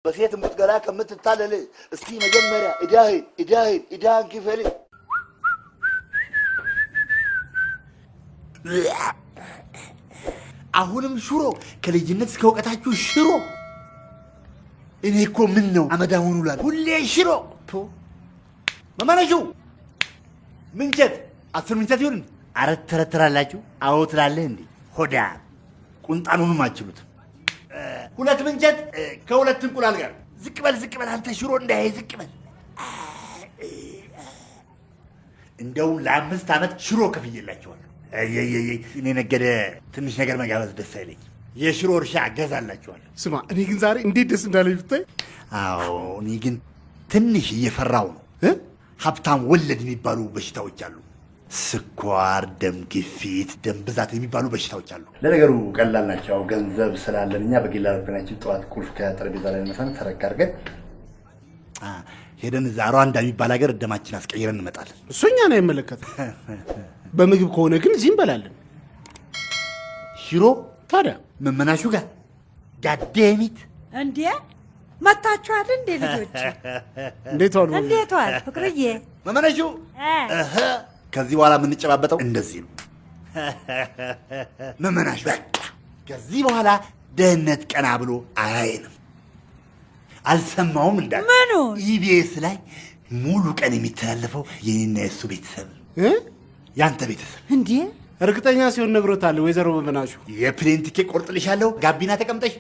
በሴት ሙትገላ ከምትታለል እስቲ መጀመሪያ እዳህን ክፈል። አሁንም ሽሮ ከልጅነት እስከ እውቀታችሁ ሽሮ። እኔ እኮ ምን ነው አመዳሙን ውላል ሁሌ ሽሮ። መመነሹ ምንቸት 10 ምንቸት ይሁን። አረት ተረተራላችሁ። አዎ ትላለህ እንዴ ሆዳ ቁንጣኑንም አችሉት። 2 ምንቸት ከ2 እንቁላል ጋር። ዝቅ በል አንተ ሽሮ እንዳይ ዝቅ በል። እንደው ለ5 ዓመት ሽሮ ከፍዬላችኋለሁ። እኔ ነገደ ትንሽ ነገር መጋበዝ ደስ አይለኝ። የሽሮ እርሻ ገዛላችኋለሁ። ስማ እኔ ግን ዛሬ እንዴት ደስ እንዳለኝ ብታይ። አዎ እኔ ግን ትንሽ እየፈራው ነው። ሀብታም ወለድ የሚባሉ በሽታዎች አሉ። ስኳር፣ ደም ግፊት፣ ደም ብዛት የሚባሉ በሽታዎች አሉ። ለነገሩ ቀላል ናቸው። ገንዘብ ስላለን እኛ በግል አውሮፕላናችን ጠዋት ቁልፍ ከጠረጴዛ ላይ ነሳን ተረጋግጠን ሄደን እዛ ሩዋንዳ የሚባል ሀገር ደማችን አስቀይረን እንመጣለን። እሱ እኛን አይመለከትም። በምግብ ከሆነ ግን እዚህ እንበላለን። ሽሮ ታዲያ መመናሹ ጋር ጋዴሚት እንዴ መጣችኋል እንዴ ልጆች? እንዴት ዋል ፍቅርዬ? መመናሹ ከዚህ በኋላ የምንጨባበጠው እንደዚህ ነው። መመናሹ በቃ ከዚህ በኋላ ደህንነት ቀና ብሎ አያየንም። አልሰማውም እንዳለ ምኑ ኢቢኤስ ላይ ሙሉ ቀን የሚተላለፈው የኔና የሱ ቤተሰብ ያንተ ቤተሰብ እንዴ? እርግጠኛ ሲሆን ነግሮታል። ወይዘሮ መመናሹ የፕሌን ቲኬት ቆርጥልሻለሁ። ጋቢና ተቀምጠሽ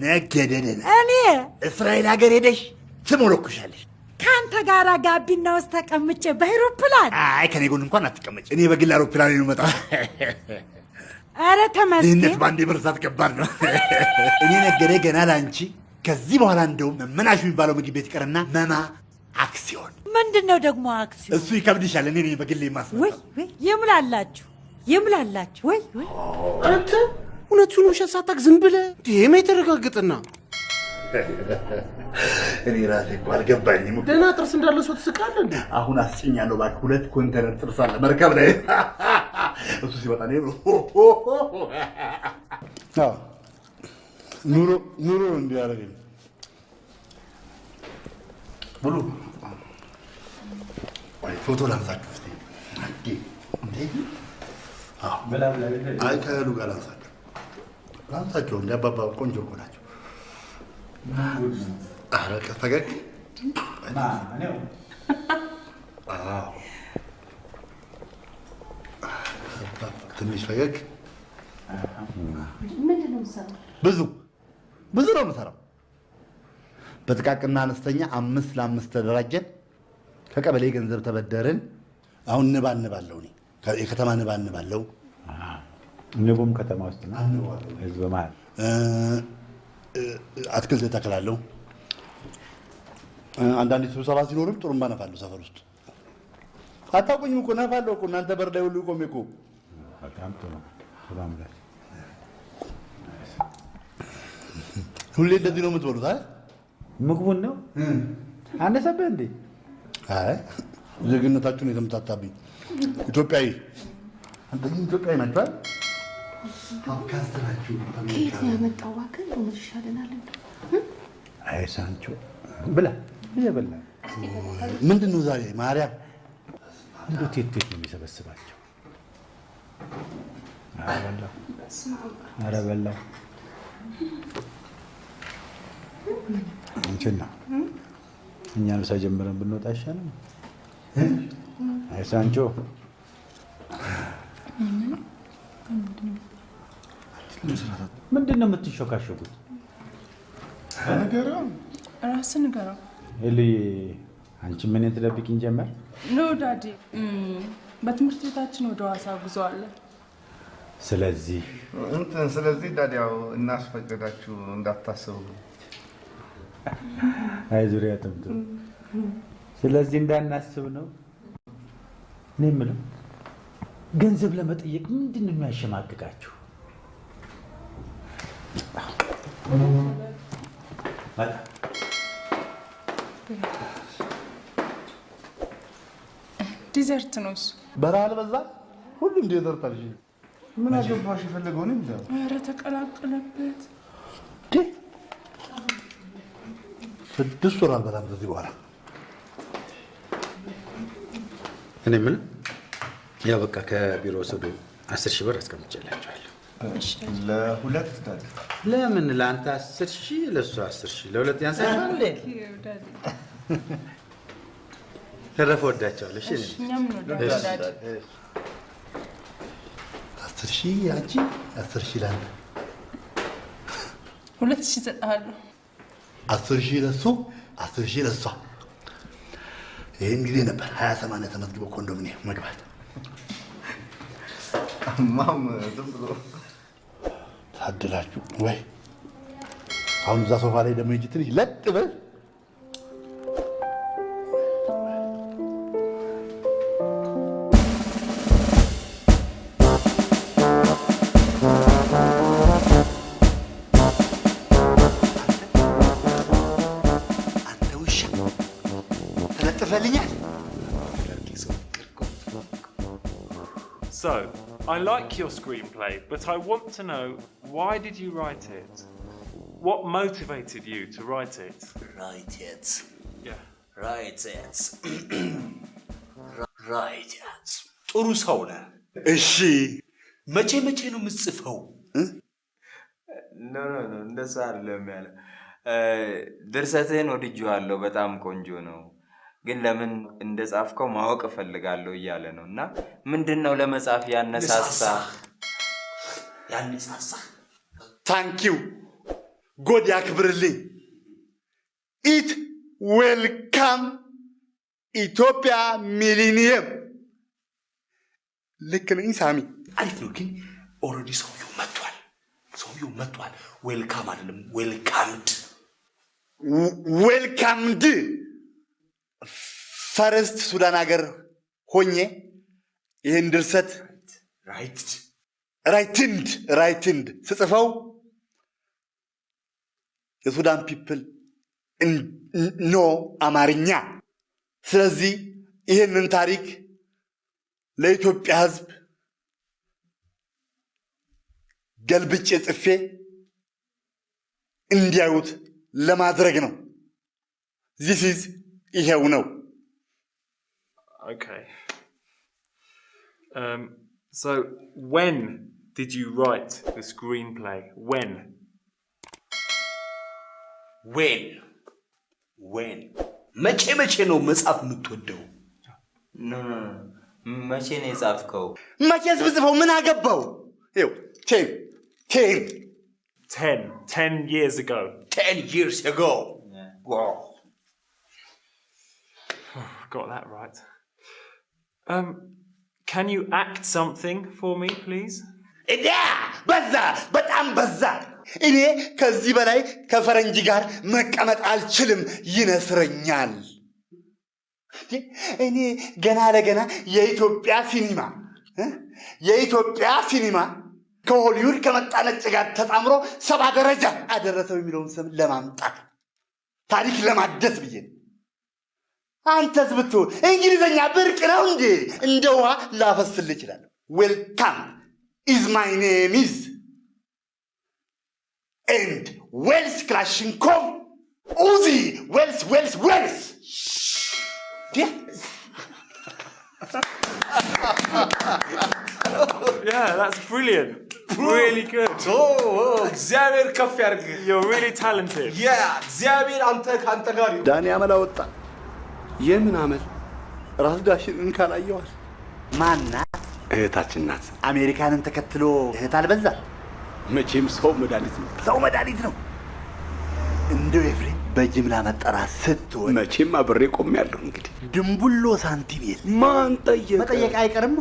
ነገደደን እኔ እስራኤል ሀገር ሄደሽ ትሞለኩሻለሽ። ከአንተ ጋር ጋቢና ውስጥ ተቀምጬ በአይሮፕላን? አይ ከኔ ጎን እንኳን አትቀመጭ። እኔ በግል አውሮፕላን ነው የምመጣው። ኧረ ተመስገን። ድህነት ባንዴ መርሳት ከባድ ነው። እኔ ነገደ ገና ላንቺ ከዚህ በኋላ እንደውም መመናሹ የሚባለው ምግብ ቤት ይቀርና መማ አክሲዮን። ምንድነው ደግሞ አክሲዮን? እሱ ይከብድሻል። እኔ በግል የማስመጣው። ወይ ይምላላችሁ። ወይ አንተ እውነቱን ውሸት ሳታውቅ ዝም ብለህ ደም የተረጋግጥና እኔ ራሴ እኮ አልገባኝም። ደህና ጥርስ እንዳለ ሰው ትስቃለህ እንዴ? አሁን አስጭኛለሁ እባክህ። 2 ኮንቴነር ጥርስ አለ መርከብ ላይ። እሱ ሲወጣ ነው ኑሮ እንዲያደርገኝ ብሉ። ፎቶ ላንሳችሁ እስኪ። አይ ከእህሉ ጋር ላንሳቸው። እንደ አባባ ቆንጆ እኮ ናቸው። ኧረ ፈገግ ትንሽ ፈገግ። ብዙ ነው የምሰራው። በጥቃቅንና አነስተኛ 5 ለ5 ተደራጀን። ከቀበሌ ገንዘብ ተበደርን። አሁን ንብ አንባለሁ። እኔ የከተማ ንብ አንባለሁ። ንቡም ከተማ ውስጥ ነው። ህዝብ መሀል አትክልት ተክላለሁ። አንዳንዴ ስብሰባ ሲኖርም ጥሩምባ ነፋለሁ። ሰፈር ውስጥ አታውቁኝም እኮ ነፋለሁ እኮ እናንተ በር ላይ ሁሉ ቆሜ እኮ። በጣም ጥሩ። ሰላም ላይ ሁሌ እንደዚህ ነው የምትበሉት? አይ ምግቡን ነው አነሰብህ እንዴ? አይ ዜግነታችሁን የተመታታብኝ ኢትዮጵያዊ። አንተ ግን ኢትዮጵያዊ ናችሁ አይደል? አውካስት ናችሁ። ከየት ነው ያመጣው? እባክህ እንደው ይሻለናል። አይ ሳንቾ ብላ እየበላ ምንድን ነው ዛሬ ማርያም? እንደው ቴት ነው የሚሰበስባቸው። ኧረ በላው እንትና እኛም ሳይጀምረን ብንወጣ አይሻልም? አይ ሳንቾ ምንድን ነው የምትሾካሾኩት? ንገረው፣ እራስህ ንገረው። ኤልዬ አንቺ ምን ትደብቂኝ ጀመር? ኖ ዳዲ፣ በትምህርት ቤታችን ወደ ሐዋሳ ጉዞ አለ። ስለዚህ ዳዲ ያው እናስፈቅዳችሁ እንዳታስቡ። አይ ዙሪያ ጥምጥ። ስለዚህ እንዳናስብ ነው። እኔ የምለው ገንዘብ ለመጠየቅ ምንድን ነው የሚያሸማቅቃችሁ? ዲዘርት ነው እሱ። በረሃ አልበዛ? ሁሉም ዲዘርት አልሽ። ምን አገባሽ? የፈለገውን ይብላ። ኧረ ተቀላቀለበት። 6 ወር አልበላም ከዚህ በኋላ። እኔ ምን ያው በቃ ከቢሮ ወሰዱ 10,000 ብር አስቀምጬላችኋለሁ። ለሁለት ዳድ ለምን ለአንተ 10,000 ለሱ 10,000 ለሁለት ያንሳል እንዴ? ተረፈ ወዳቸዋለሁ። እሺ እኛም እንወዳለን። 10,000 አንቺ 10,000 ላንተ 2,000 እሰጥሃለሁ። 10,000 ለሱ 10,000 ለሷ። ይሄን ጊዜ ነበር 28 ተመዝግቦ ኮንዶሚኒየም መግባት። ማም ዝም ብሎ ታድላችሁ ወይ? አሁን እዛ ሶፋ ላይ ደግሞ እንጂ ትንሽ ለጥ በል። አንተ ውሻ ተለጥፈልኛል። So, I like your screenplay, but I want to know, why did you write it? What motivated you to write it? Write it. Yeah. Write it. Write it. ጥሩ ሰው ነህ። እሺ መቼ ነው የምትጽፈው? ኖ እንደዛ አይደለም ያለ ድርሰትህን ወድጄዋለሁ፣ በጣም ቆንጆ ነው፣ ግን ለምን እንደጻፍከው ማወቅ እፈልጋለሁ እያለ ነው። እና ምንድነው ለመጻፍ ያነሳሳ? ታንክ ዩ ጎድ ያክብርልኝ። ኢት ዌልካም ኢትዮጵያ ሚሊኒየም። ልክ ነኝ ሳሚ? አሪፍ ነው። ግን ኦልሬዲ ሰውየው መጥቷል። ዌልካም አይደለም ዌልካምድ። ፈረስት ሱዳን ሀገር ሆኜ ይህን ድርሰት ራይትንድ ስጽፈው የሱዳን ፒፕል ኖ አማርኛ። ስለዚህ ይህንን ታሪክ ለኢትዮጵያ ሕዝብ ገልብጬ ጽፌ እንዲያዩት ለማድረግ ነው። ይሄው ነው። Okay. So, when did you write the screenplay? When? መቼ ነው መጽሐፍ የምትወደው? ኖ መቼ ነው የጻፍከው? መቼስ ብጽፈው ምን አገባው? ይኸው 10 years ago. 10 years ago. Yeah. Wow. Got that right. Can you act something for me, please? በጣም በዛ። እኔ ከዚህ በላይ ከፈረንጅ ጋር መቀመጥ አልችልም፣ ይነስረኛል። እኔ ገና ለገና የኢትዮጵያ ሲኒማ ከሆሊውድ ከመጣ ነጭ ጋር ተጣምሮ 7 ደረጃ አደረሰው የሚለውን ስም ለማምጣት ታሪክ ለማደስ ብዬ። አንተስ ብትሆን እንግሊዘኛ ብርቅ ነው እንዴ? እንደ ውሃ ላፈስልህ እችላለሁ። ዌልካም is my name is and Wells Kalashnikov Uzi Wells. Yeah, that's brilliant. Really good. እግዚአብሔር ከፍ ያርግህ. You're really talented. እግዚአብሔር አንተ ካንተ ጋር ይሁን. ዳኒ አመል አወጣ። የምን አመል? ራስ ዳሽን ካላየዋል። ማናት? እህታችን ናት። አሜሪካንን ተከትሎ እህት አልበዛ። መቼም ሰው መድኃኒት ነው። እንደው ኤፍሬም በጅምላ መጠራት ስትሆን መቼም አብሬ ቆሜያለሁ። እንግዲህ ድንቡሎ ሳንቲም የለ። ማን ጠየቀ? መጠየቅ አይቀርማ።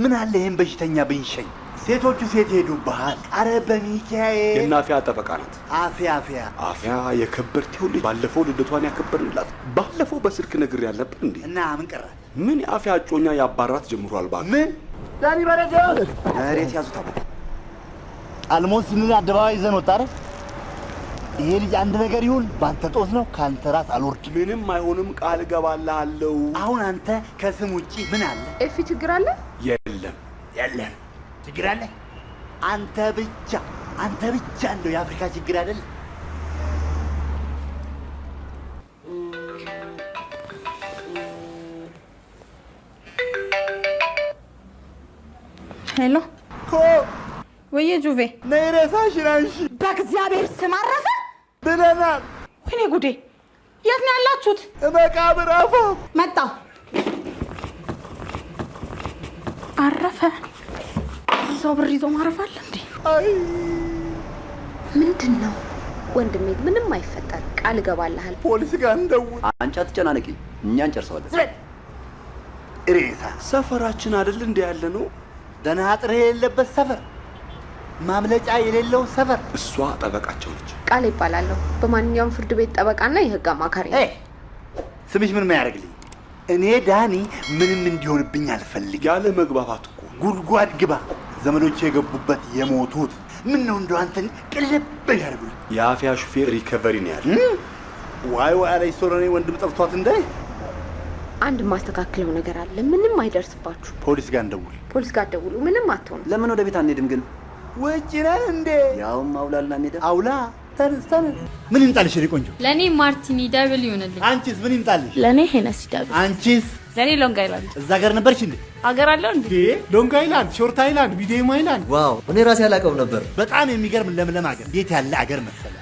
ምን አለ ይሄን በሽተኛ ብንሸኝ? ሴቶቹ ሴት ሄዱብሃል። አረ በሚካኤል የናፊያ ጠበቃ ናት። አፍያ የከበርቴው ልጅ ባለፈው ልደቷን ያከበርንላት። ባለፈው በስልክ ነግሬ ያለብን እንዴ? እና ምን ቀረ? ምን የአፍያ እጮኛ ያባራት ጀምሯል። ባክ ምን ዳኒ በረጃ መሬት ያዙት። አልሞት ስንል አደባባይ ይዘን ወጣ አይደል? ይሄ ልጅ አንድ ነገር ይሁን ባንተ ጦስ ነው። ካንተ ራስ አልወርድ። ምንም አይሆንም፣ ቃል ገባልሃለሁ። አሁን አንተ ከስም ውጪ ምን አለ? ኤፊ ችግር አለ? የለም ችግር አለ? አንተ ብቻ እንደው የአፍሪካ ችግር አይደል? ሄሎ ኮ ወየ ጁቬ ነይ ሬሳሽን አንሺ በእግዚአብሔር ስም አረፈ ብለናል። ወይኔ ጉዴ! የት ነው ያላችሁት? መቃብር አፋፍ መጣው አረፈ። እዛው ብር ይዞ ማረፍ አለ እንዴ? አይ ምንድን ነው ወንድሜ? ምንም አይፈጠር፣ ቃል እገባልሃል። ፖሊስ ጋር እንደውል። አንቺ አትጨናነቂ፣ እኛ እንጨርሰዋለን። ሬሳ ሰፈራችን አይደል እንደ ያለ ነው? ደህና አጥር የሌለበት ሰፈር፣ ማምለጫ የሌለው ሰፈር። እሷ ጠበቃቸው ነች። ቃል ይባላለሁ። በማንኛውም ፍርድ ቤት ጠበቃና የህግ አማካሪ ነኝ። ስምሽ ምን ያደርግልኝ? እኔ ዳኒ ምንም እንዲሆንብኝ አልፈልግም። ያለ መግባባት እኮ ጉድጓድ ግባ። ዘመዶቼ የገቡበት የሞቱት ምን ነው እንደው አንተን ቅልብ ያደርጉልኝ። የአፍያ ሹፌር ሪከቨሪ ነው ያለ። ዋይ አለኝ ሶሎኔ ወንድም ጠፍቷት እንደ አንድ ማስተካክለው ነገር አለ። ምንም አይደርስባችሁ። ፖሊስ ጋር እንደውል። ፖሊስ ጋር ደውሉ። ምንም አትሆኑ። ለምን ወደ ቤት አንሄድም ግን? ውጭ ነን እንዴ? ያውም አውላልና ሜዳ አውላ ተነስተን ምን ይምጣልሽ? ቆንጆ ለኔ ማርቲኒ ዳብል ይሆንልኝ። አንቺስ ምን ይምጣልሽ? ለኔ ሄነሲ ዳብል። አንቺስ? ለኔ ሎንግ አይላንድ። እዛ ጋር ነበርሽ እንዴ? አገር አለው እንዴ? ሎንግ አይላንድ፣ ሾርት አይላንድ፣ ቪዲየም አይላንድ። ዋው እኔ ራሴ አላውቀውም ነበር። በጣም የሚገርም ለምለም አገር። እንዴት ያለ አገር መሰለ።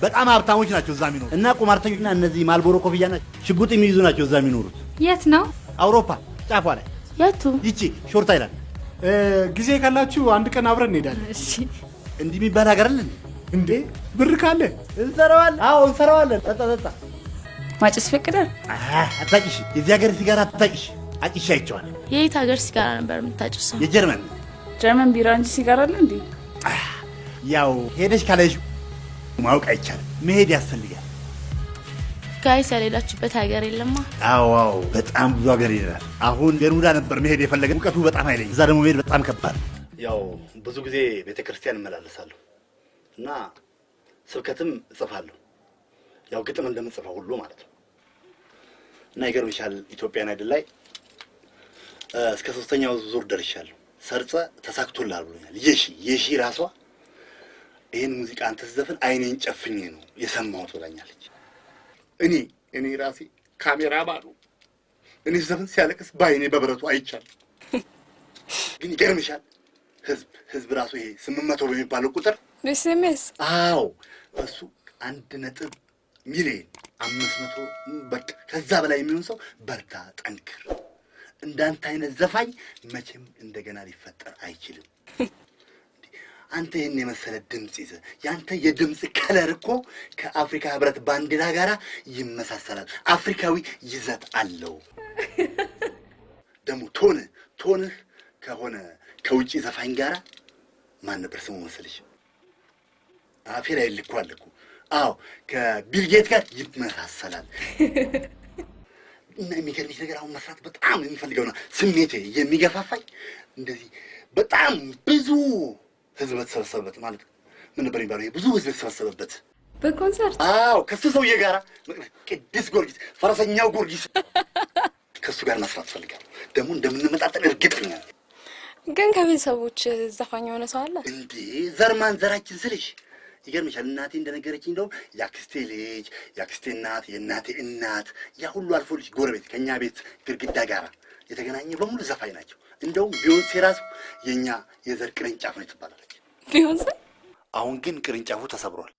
በጣም ሀብታሞች ናቸው እዛ የሚኖሩት እና ቁማርተኞችና እነዚህ ማልቦሮ ኮፍያና ሽጉጥ የሚይዙ ናቸው እዛ የሚኖሩት። የት ነው? አውሮፓ ጫፏ ላይ። የቱ? ይቺ ሾርት አይላንድ። ጊዜ ካላችሁ አንድ ቀን አብረን እንሄዳለን። እሺ እንዲህ የሚባል ሀገር አለ እንዴ? ብር ካለ እንሰራዋለን። አዎ እንሰራዋለን። ጠጣ ማጭስ ፈቅዳል? አታጭሽ። የዚህ ሀገር ሲጋራ አታጭሽ። አጭሽ አይቼዋለሁ። የት ሀገር ሲጋራ ነበር የምታጭሰው? የጀርመን። ጀርመን ቢራ እንጂ ሲጋራ አለ እንዴ? ያው ሄደሽ ካለሽ ማወቅ አይቻልም። መሄድ ያስፈልጋል። ጋይስ ያልሄዳችሁበት ሀገር የለማ? አዎ በጣም ብዙ ሀገር ይሄዳል። አሁን በርሙዳ ነበር መሄድ የፈለገ። ሙቀቱ በጣም ኃይለኛ፣ እዛ ደግሞ መሄድ በጣም ከባድ። ያው ብዙ ጊዜ ቤተክርስቲያን እመላለሳለሁ እና ስብከትም እጽፋለሁ። ያው ግጥም እንደምጽፈው ሁሉ ማለት ነው። እና ይገርምሻል ኢትዮጵያን አይደል ላይ እስከ 3ኛው ዙር ደርሻለሁ። ሰርጸ ተሳክቶልሃል ብሎኛል። የሺ ራሷ ይሄን ሙዚቃ አንተ ስትዘፍን አይኔን ጨፍኜ ነው የሰማሁት ብላኛለች። እኔ ራሴ ካሜራ ባሉ እኔ ዘፈን ሲያለቅስ በአይኔ በብረቱ አይቻለሁ። ግን ይገርምሻል ህዝብ ራሱ ይሄ 800 በሚባለው ቁጥር ኤስኤምኤስ አዎ በሱ 1 ሚሊዮን 500 በቃ ከዛ በላይ የሚሆን ሰው በርታ ጠንክር፣ እንዳንተ አይነት ዘፋኝ መቼም እንደገና ሊፈጠር አይችልም። አንተ ይሄን የመሰለ ድምጽ ይዘህ ያንተ የድምጽ ከለር እኮ ከአፍሪካ ህብረት ባንዲራ ጋራ ይመሳሰላል። አፍሪካዊ ይዘት አለው። ደግሞ ቶንህ ከሆነ ከውጪ ዘፋኝ ጋራ ማን ነበር ስሙ መሰለሽ? አፌ ላይ ልኳል እኮ። አዎ ከቢልጌት ጋር ይመሳሰላል። እና የሚገርምሽ ነገር አሁን መስራት በጣም የሚፈልገው ነው ስሜቴ የሚገፋፋኝ እንደዚህ በጣም ብዙ ህዝብ ተሰበሰበበት ማለት ምን ነበር የሚባለው? ብዙ ህዝብ ተሰበሰበበት በኮንሰርት። አዎ ከሱ ሰውዬ ጋራ ቅዱስ ጊዮርጊስ ፈረሰኛው ጊዮርጊስ ከሱ ጋር መስራት ፈልጋለሁ። ደግሞ እንደምንመጣጠን እርግጠኛ ነኝ። ግን ከቤተሰቦች ዘፋኝ የሆነ ሰው አለ እንዴ? ዘርማን ዘራችን ስልሽ ይገርምሻል። እናቴ እንደነገረችኝ እንደው ያክስቴ ልጅ፣ ያክስቴ እናት፣ የእናቴ እናት ያ ሁሉ አልፎ ልጅ ጎረቤት ከኛ ቤት ግድግዳ ጋራ የተገናኘ በሙሉ ዘፋኝ ናቸው። እንደውም ቢዮንሴ ራሱ የኛ የዘር ቅርንጫፍ ነው ትባላለች። ቢዮንሴ? አሁን ግን ቅርንጫፉ ተሰብሯል።